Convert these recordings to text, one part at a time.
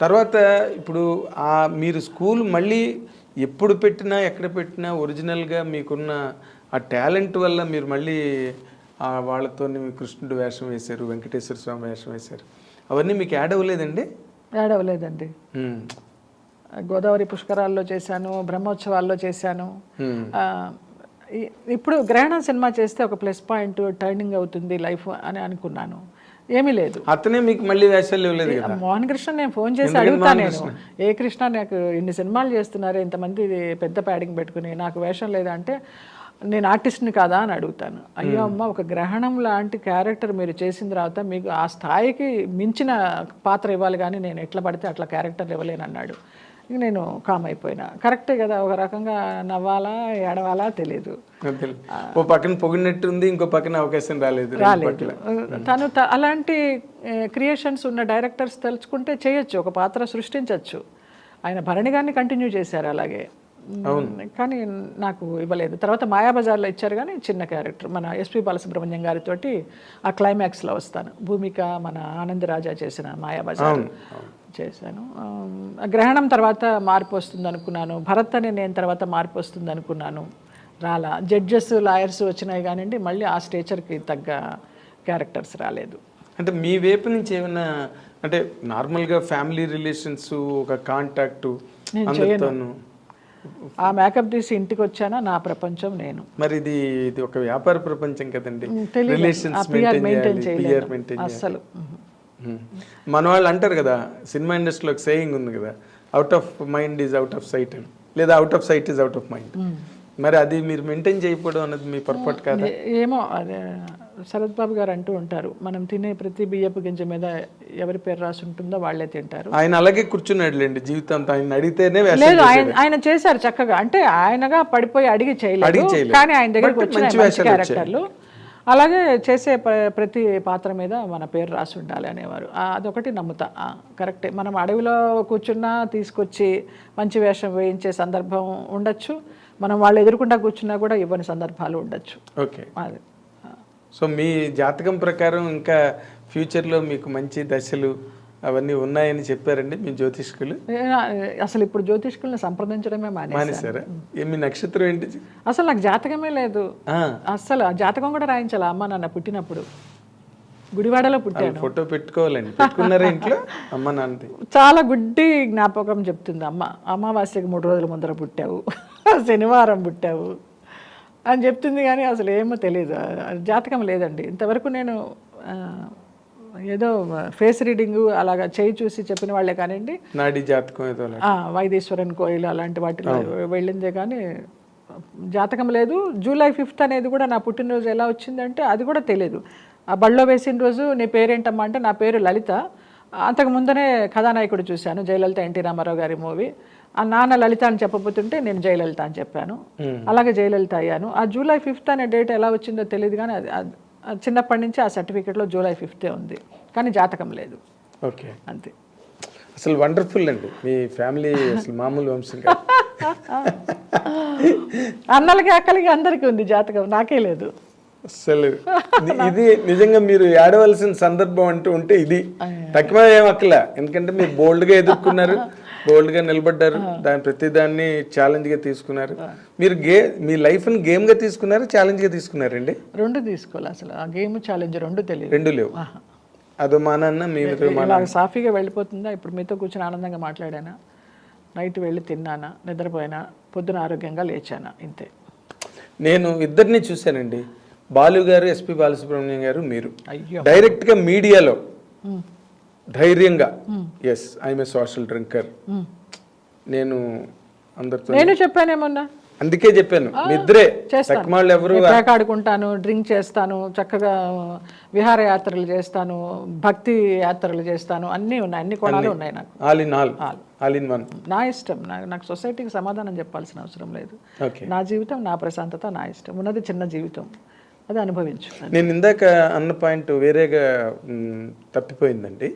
తర్వాత ఇప్పుడు మీరు స్కూల్ మళ్ళీ ఎప్పుడు పెట్టినా ఎక్కడ పెట్టినా ఒరిజినల్గా మీకున్న ఆ టాలెంట్ వల్ల మీరు మళ్ళీ వాళ్ళతో కృష్ణుడు వేషం వేశారు, వెంకటేశ్వర స్వామి వేషం వేశారు. అవన్నీ మీకు యాడ్ అవ్వలేదండి? యాడ్ అవ్వలేదండి. గోదావరి పుష్కరాల్లో చేశాను, బ్రహ్మోత్సవాల్లో చేశాను. ఇప్పుడు గ్రహణం సినిమా చేస్తే ఒక ప్లస్ పాయింట్, టర్నింగ్ అవుతుంది లైఫ్ అని అనుకున్నాను. ఏమీ లేదు. అతనే మీకు మళ్ళీ వేషాలు ఇవ్వలేదు కదా? మోహన్ కృష్ణ నేను ఫోన్ చేసి అడుగుతా, నేను ఏ కృష్ణ నాకు ఇన్ని సినిమాలు చేస్తున్నారు, ఇంతమంది పెద్ద ప్యాడింగ్ పెట్టుకుని నాకు వేషం లేదా అంటే నేను ఆర్టిస్ట్ని కాదా అని అడుగుతాను. అయ్యో అమ్మ, ఒక గ్రహణం లాంటి క్యారెక్టర్ మీరు చేసిన తర్వాత మీకు ఆ స్థాయికి మించిన పాత్ర ఇవ్వాలి, కానీ నేను ఎట్లా పడితే అట్లా క్యారెక్టర్ ఇవ్వలేను అన్నాడు. నేను కామ్ అయిపోయినా. కరెక్టే కదా, ఒక రకంగా నవ్వాలా ఏడవాలా తెలియదు. ఓ పక్కన పొగినట్టుంది, ఇంకో పక్కన అవకాశం రాలేదు. తను అలాంటి క్రియేషన్స్ ఉన్న డైరెక్టర్స్ తలుచుకుంటే చేయొచ్చు, ఒక పాత్ర సృష్టించవచ్చు. ఆయన భరణి గారిని కంటిన్యూ చేశారు అలాగే, కానీ నాకు ఇవ్వలేదు. తర్వాత మాయాబజార్లో ఇచ్చారు, కానీ చిన్న క్యారెక్టర్. మన ఎస్పి బాలసుబ్రహ్మణ్యం గారితో ఆ క్లైమాక్స్లో వస్తాను. భూమిక మన ఆనంద్ రాజా చేసిన మాయాబజార్ చేశాను. గ్రహణం తర్వాత మార్పు వస్తుంది అనుకున్నాను, భరత్ అని నేను తర్వాత మార్పు వస్తుంది అనుకున్నాను, రాలా. జడ్జెస్ లాయర్స్ వచ్చినాయి కానివ్వండి, మళ్ళీ ఆ స్టేచర్కి తగ్గ క్యారెక్టర్స్ రాలేదు. అంటే మీ వైపు నుంచి ఏమైనా, అంటే నార్మల్గా ఫ్యామిలీ రిలేషన్స్, ఒక కాంటాక్టు అందరితోనూ ఆ మేకప్ తీసి ఇంటికి వచ్చానా, నా ప్రపంచం నేను. మరి ఇది ఒక వ్యాపార ప్రపంచం కదండి, అసలు. మన వాళ్ళు అంటారు కదా, సినిమా ఇండస్ట్రీలో ఒక సేయింగ్ ఉంది కదా, out of mind is out of sight అని, లేదా out of sight is out of mind. మరి అది మీరు మెయింటైన్ చేయకపోవడం అన్నది మీ పొరపాటు కాదా? ఏమో, అదే శరత్ బాబు గారు అంటూ ఉంటారు, మనం తినే ప్రతి బియ్యపు గింజ మీద ఎవరి పేరు రాసి ఉంటుందో వాళ్ళే తింటారు. ఆయన అలాగే కూర్చున్నాడులేండి జీవితంతో. ఆయన అడిగితేనే లేదు, ఆయన చేశారు చక్కగా. అంటే ఆయనగా పడిపోయి అడిగి చేయలేదు, కానీ ఆయన దగ్గరికి వచ్చిన క్యారెక్టర్లు అలాగే చేసే ప్రతి పాత్ర మీద మన పేరు రాసి ఉండాలి అనేవారు. అదొకటి నమ్ముతా, కరెక్టే. మనం అడవిలో కూర్చున్నా తీసుకొచ్చి మంచి వేషం వేయించే సందర్భం ఉండొచ్చు, మనం వాళ్ళు ఎదురుకుండా కూర్చున్నా కూడా ఇవ్వని సందర్భాలు ఉండొచ్చు. ఓకే, అదే. సో మీ జాతకం ప్రకారం ఇంకా ఫ్యూచర్లో మీకు మంచి దశలు అవన్నీ ఉన్నాయని చెప్పారండి మీ జ్యోతిష్కులు? అసలు ఇప్పుడు జ్యోతిష్కుల్ని సంప్రదించడమే మానేశారా? మీ నక్షత్రం ఏంటి? అసలు నాకు జాతకమే లేదు. అసలు జాతకం కూడా రాయించాలి అమ్మ నాన్న పుట్టినప్పుడు. గుడివాడలో పుట్టాను. ఫోటో పెట్టుకోవాలండి, పెట్టుకున్నారా ఇంట్లో అమ్మ నాన్నది? చాలా గుడ్డి జ్ఞాపకం చెప్తుంది అమ్మ. అమావాస్యకి 3 రోజుల ముందర పుట్టావు, శనివారం పుట్టావు అని చెప్తుంది, కానీ అసలు ఏమో తెలియదు. జాతకం లేదండి ఇంతవరకు. నేను ఏదో ఫేస్ రీడింగ్ అలాగా చేయి చూసి చెప్పిన వాళ్ళే కానివ్వండి, నాడి జాతకం వైదేశ్వరన్ కోయిల్ అలాంటి వాటిలో వెళ్ళిందే కానీ జాతకం లేదు. జూలై 5th అనేది కూడా నా పుట్టినరోజు ఎలా వచ్చిందంటే అది కూడా తెలియదు. ఆ బళ్ళో వేసిన రోజు నీ పేరేంటమ్మా అంటే నా పేరు లలిత. అంతకు ముందనే కథానాయకుడు చూశాను, జయలలిత, ఎన్టీ రామారావు గారి మూవీ. ఆ నాన్న లలిత అని చెప్పబోతుంటే నేను జయలలిత అని చెప్పాను, అలాగే జయలలిత అయ్యాను. ఆ జూలై 5th అనే డేట్ ఎలా వచ్చిందో తెలియదు, కానీ చిన్నప్పటి నుంచి ఆ సర్టిఫికేట్లో జూలై 5th ఉంది, కానీ జాతకం లేదు. ఓకే, అంతే. అసలు వండర్ఫుల్ అండి మీ ఫ్యామిలీ, అసలు మామూలు వంశం. అన్నలకి అక్కలకి అందరికీ ఉంది జాతకం, నాకే లేదు. అసలు ఇది నిజంగా మీరు ఆడవలసిన సందర్భం అంటూ ఉంటే ఇది తక్కువ ఏం అక్కల. ఎందుకంటే మీరు బోల్డ్గా ఎదుర్కొన్నారు, బోల్డ్గా నిలబడ్డారు, ప్రతి దాన్ని ఛాలెంజ్గా తీసుకున్నారు. మీరు మీ లైఫ్ని గేమ్గా తీసుకున్నారా, ఛాలెంజ్గా తీసుకున్నారండి? రెండు తీసుకోవాలి. అసలు ఆ గేమ్ ఛాలెంజ్ రెండు తెలియదు, రెండు లేవు. అదో మానన్న మీరు సాఫీగా వెళ్ళిపోతుందా? ఇప్పుడు మీతో కూర్చొని ఆనందంగా మాట్లాడానా, నైట్ వెళ్ళి తిన్నానా, నిద్రపోయినా, పొద్దున ఆరోగ్యంగా లేచానా, ఇంతే. నేను ఇద్దరిని చూశానండి, బాలు గారు, ఎస్పి బాలసుబ్రహ్మణ్యం గారు, మీరు డైరెక్ట్గా మీడియాలో ధైర్యంగా yes I'm a social drinker, నేను అందరితో నేను చెప్పానేమన్నా, అందుకే చెప్పాను నిద్రే తక్కువ ఎవరు ఆడుకుంటాను, డ్రింక్ చేస్తాను, చక్కగా విహారయాత్రలు చేస్తాను, భక్తి యాత్రలు చేస్తాను, అన్నీ ఉన్నాయి, అన్ని కోణాలు ఉన్నాయి నాకు. All in one. నా ఇష్టం, నాకు సొసైటీకి సమాధానం చెప్పాల్సిన అవసరం లేదు. నా జీవితం, నా ప్రశాంతత, నా ఇష్టం. ఉన్నది చిన్న జీవితం, అది అనుభవించు. నేను ఇందాక అన్న పాయింట్ వేరేగా తప్పిపోయిందండి.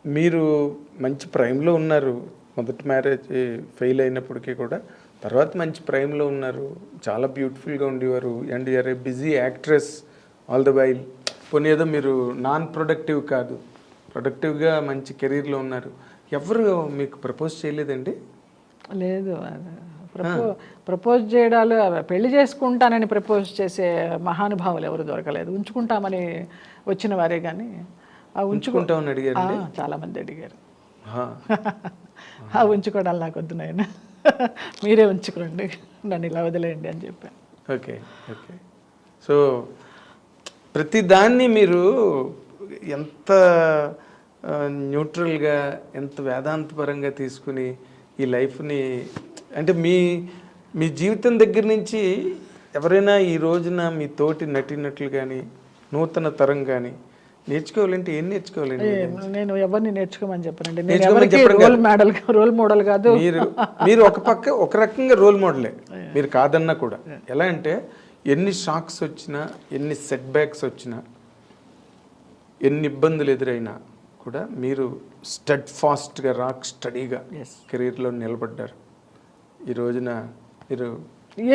మీరు మంచి ప్రైమ్లో ఉన్నారు, మొదటి మ్యారేజ్ ఫెయిల్ అయినప్పటికీ కూడా తర్వాత మంచి ప్రైమ్లో ఉన్నారు, చాలా బ్యూటిఫుల్గా ఉండేవారు, and you're a busy actress all the while. పోనీ ఏదో మీరు నాన్ ప్రొడక్టివ్ కాదు, ప్రొడక్టివ్గా మంచి కెరీర్లో ఉన్నారు. ఎవరు మీకు ప్రపోజ్ చేయలేదండి? లేదు, ప్రపోజ్ చేయడాలు, పెళ్లి చేసుకుంటానని ప్రపోజ్ చేసే మహానుభావులు ఎవరు దొరకలేదు. ఉంచుకుంటామని వచ్చిన వారే కానీ ఉంచుకుంటామని అడిగారు చాలామంది అడిగారు. ఉంచుకోవడాలు నాకు వద్దు నాయన, మీరే ఉంచుకోండి, నన్ను ఇలా వదిలేయండి అని చెప్పాను. ఓకే. సో ప్రతిదాన్ని మీరు ఎంత న్యూట్రల్గా, ఎంత వేదాంతపరంగా తీసుకుని ఈ లైఫ్ని, అంటే మీ జీవితం దగ్గర నుంచి ఎవరైనా ఈ రోజున మీ తోటి నటినట్లు కానీ నూతన తరం కానీ నేర్చుకోవాలంటే ఏం నేర్చుకోవాలండి? నేను ఎవరిని నేర్చుకోమని చెప్పానండి. నేను రోల్ మోడల్ కాదు. మీరు ఒక రకంగా రోల్ మోడలే, మీరు కాదన్నా కూడా. ఎలా అంటే ఎన్ని షాక్స్ వచ్చినా, ఎన్ని సెట్ బ్యాక్స్ వచ్చినా, ఎన్ని ఇబ్బందులు ఎదురైనా కూడా మీరు స్టడ్ ఫాస్ట్గా, రాక్ స్టడీగా కెరీర్లో నిలబడ్డారు. ఈ రోజున మీరు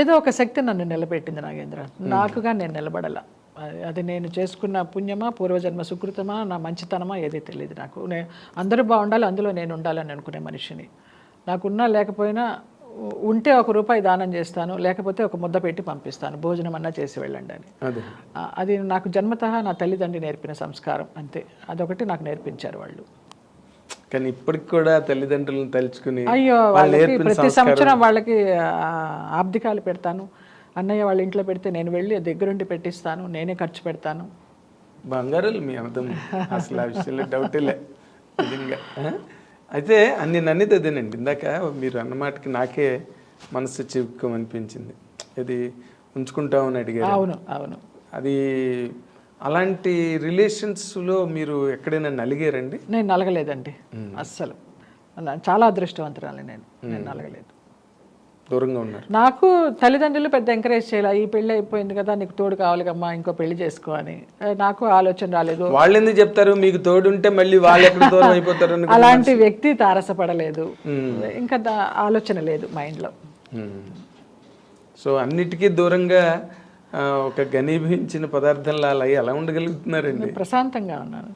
ఏదో ఒక శక్తి నన్ను నిలబెట్టింది నాగేంద్ర. నాకుగా నేను నిలబడాల. అది నేను చేసుకున్న పుణ్యమా, పూర్వజన్మ సుకృతమా, నా మంచితనమా ఏది తెలియదు నాకు. అందరూ బాగుండాలి, అందులో నేను ఉండాలని అనుకునే మనిషిని. నాకున్నా లేకపోయినా, ఉంటే ₹1 దానం చేస్తాను, లేకపోతే ఒక ముద్ద పెట్టి పంపిస్తాను, భోజనం అన్నా చేసి వెళ్ళండి అని. అది నాకు జన్మతః నా తల్లిదండ్రి నేర్పిన సంస్కారం, అంతే. అదొకటి నాకు నేర్పించారు వాళ్ళు. కానీ ఇప్పటికి కూడా తల్లిదండ్రులను తలుచుకుని, అయ్యో, వాళ్ళకి ప్రతి సంవత్సరం వాళ్ళకి ఆబ్దికాలు పెడతాను. అన్నయ్య వాళ్ళ ఇంట్లో పెడితే నేను వెళ్ళి దగ్గరుండి పెట్టిస్తాను, నేనే ఖర్చు పెడతాను. బంగారాలు మీ అర్థం, అసలు ఆ విషయంలో డౌటే లే నిజంగా. అయితే నన్నిది అదేనండి, ఇందాక మీరు అన్నమాటకి నాకే మనసు చిక్కుమనిపించింది. ఇది ఉంచుకుంటామని అడిగారు. అవును. అది అలాంటి రిలేషన్స్లో మీరు ఎక్కడైనా నలిగారండి? నేను నలగలేదండి అస్సలు. చాలా అదృష్టవంతురాలి నేను నలగలేదు. దూరంగా ఉన్నారు. నాకు తల్లిదండ్రులు పెద్ద ఎంకరేజ్ చేయాలి. ఈ పెళ్ళి అయిపోయింది కదా, నీకు తోడు కావాలి కమ్మా, ఇంకో పెళ్లి చేసుకో అని. నాకు ఆలోచన రాలేదు. వాళ్ళు ఎందుకు చెప్తారు, మీకు తోడు ఉంటే మళ్ళీ వాళ్ళు ఎక్కడ దూరం అయిపోతారు? అలాంటి వ్యక్తి తారసపడలేదు, ఇంకా ఆలోచన లేదు మైండ్లో. సో అన్నిటికీ దూరంగా ఒక ఘనీభవించిన పదార్థంలా అలా ఎలా ఉండగలుగుతున్నారండి? ప్రశాంతంగా ఉన్నాను.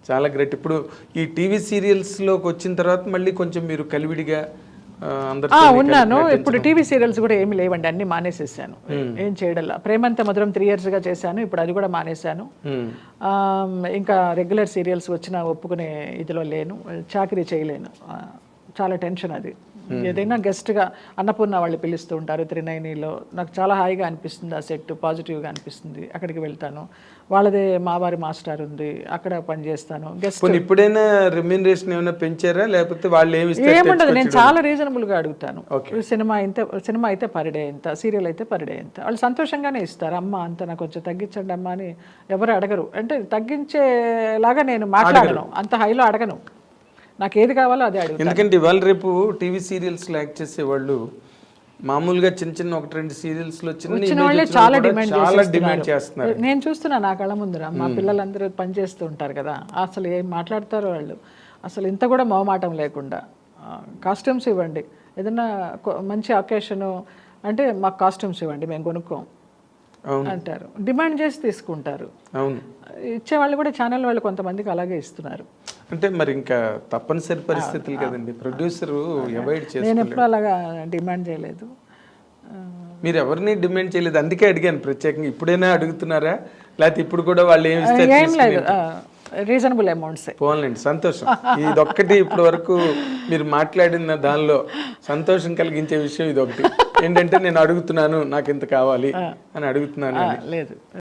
చాలా గ్రేట్. ఇప్పుడు ఈ టీవీ సీరియల్స్లోకి వచ్చిన తర్వాత మళ్ళీ కొంచెం మీరు కలివిడిగా ఉన్నాను. ఇప్పుడు టీవీ సీరియల్స్ కూడా ఏమి లేవండి, అన్ని మానేసేసాను. ఏం చేయడల్లా. ప్రేమంత మధురం 3 years చేశాను, ఇప్పుడు అది కూడా మానేశాను. ఇంకా రెగ్యులర్ సీరియల్స్ వచ్చినా ఒప్పుకునే ఇదిలో లేను, చాకరీ చేయలేను. చాలా టెన్షన్ అది. ఏదైనా గెస్ట్గా అన్నపూర్ణ వాళ్ళు పిలుస్తూ ఉంటారు 390లో, నాకు చాలా హాయిగా అనిపిస్తుంది. ఆ సెట్ పాజిటివ్గా అనిపిస్తుంది, అక్కడికి వెళ్తాను. వాళ్ళదే మావారి మాస్టర్ ఉంది, అక్కడ పనిచేస్తాను. గెస్ట్ ఇప్పుడైనా రెమ్యూనరేషన్ ఏమైనా పెంచారా, లేకపోతే వాళ్ళు ఏముండదు, నేను చాలా రీజనబుల్గా అడుగుతాను. సినిమా అయితే పర్ డే ఎంత, సీరియల్ అయితే పర్ డే ఎంత, వాళ్ళు సంతోషంగానే ఇస్తారు. అమ్మ అంత నాకు కొంచెం తగ్గించండి అమ్మ అని ఎవరు అడగరు. అంటే తగ్గించేలాగా నేను మాట్లాడను, అంత హైలో అడగను. నాకు ఏది కావాలో అదే అడుగుతాను. ఎందుకంటే ఇవాళ రేపు టీవీ సీరియల్స్లో యాక్ట్ చేసేవాళ్ళు మామూలుగా చిన్న 1-2 సీరియల్స్లో వచ్చిన వాళ్ళే చాలా డిమాండ్ చేస్తున్నారు. నేను చూస్తున్నా నా కళ్ళ ముందర, మా పిల్లలందరూ పనిచేస్తూ ఉంటారు కదా, అసలు ఏం మాట్లాడతారో వాళ్ళు. అసలు ఇంత కూడా మొహమాటం లేకుండా కాస్ట్యూమ్స్ ఇవ్వండి, ఏదన్నా మంచి అకేషను అంటే మాకు కాస్ట్యూమ్స్ ఇవ్వండి, మేము కొనుక్కోం అంటారు. డిమాండ్ చేసి తీసుకుంటారు. అవును, ఇచ్చేవాళ్ళు కూడా ఛానల్ వాళ్ళు కొంతమందికి అలాగే ఇస్తున్నారు. అంటే మరి ఇంకా తప్పనిసరి పరిస్థితులు కదండి, ప్రొడ్యూసర్ అవాయిడ్ చేస్తారు. నేను ఎప్పుడు అలాగా డిమాండ్ చేయలేదు. మీరు ఎవరిని డిమాండ్ చేయలేదు, అందుకే అడిగాను ప్రత్యేకంగా. ఇప్పుడైనా అడుగుతున్నారా, లేకపోతే ఇప్పుడు కూడా వాళ్ళు ఏం లేదు, రీజనబుల్ అమౌంట్స్. పోన్లేండి, సంతోషం. ఇదొక్కటి ఇప్పటి వరకు మీరు మాట్లాడిన దానిలో సంతోషం కలిగించే విషయం ఇదొకటి ఏంటంటే, నేను అడుగుతున్నాను నాకు ఇంత కావాలి అని అడుగుతున్నాను. లేదు.